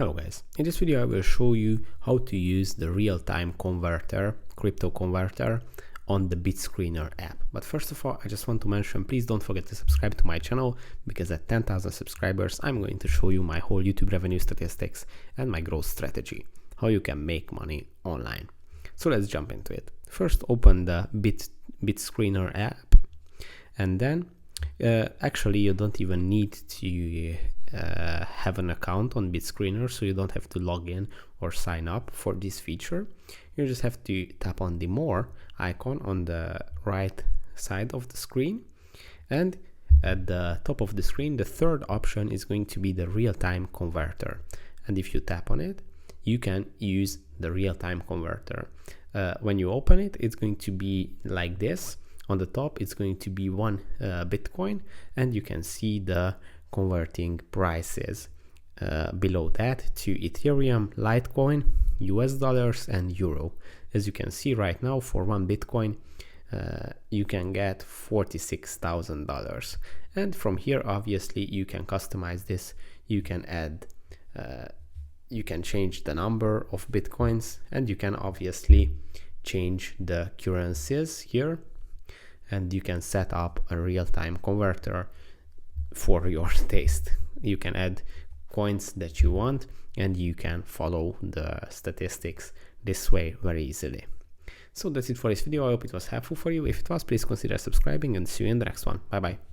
Hello guys, in this video I will show you how to use the real-time converter, crypto converter on the BitScreener app. But first of all, I just want to mention, please don't forget to subscribe to my channel, because at 10,000 subscribers I'm going to show you my whole YouTube revenue statistics and my growth strategy, how you can make money online. So let's jump into it. First, open the BitScreener app, and then actually you don't even need to have an account on BitScreener, so you don't have to log in or sign up for this feature. You just have to tap on the more icon on the right side of the screen, and at the top of the screen the third option is going to be the real-time converter, and if you tap on it you can use the real-time converter. When you open it, it's going to be like this. On the top it's going to be 1 Bitcoin, and you can see the converting prices below that to Ethereum, Litecoin, US dollars and Euro. As you can see right now, for 1 Bitcoin you can get $46,000, and from here obviously you can customize this. You can add you can change the number of Bitcoins, and you can obviously change the currencies here, and you can set up a real-time converter for your taste. You can add coins that you want, and you can follow the statistics this way very easily. So that's it for this video. I hope it was helpful for you. If it was, please consider subscribing, and see you in the next one. Bye bye.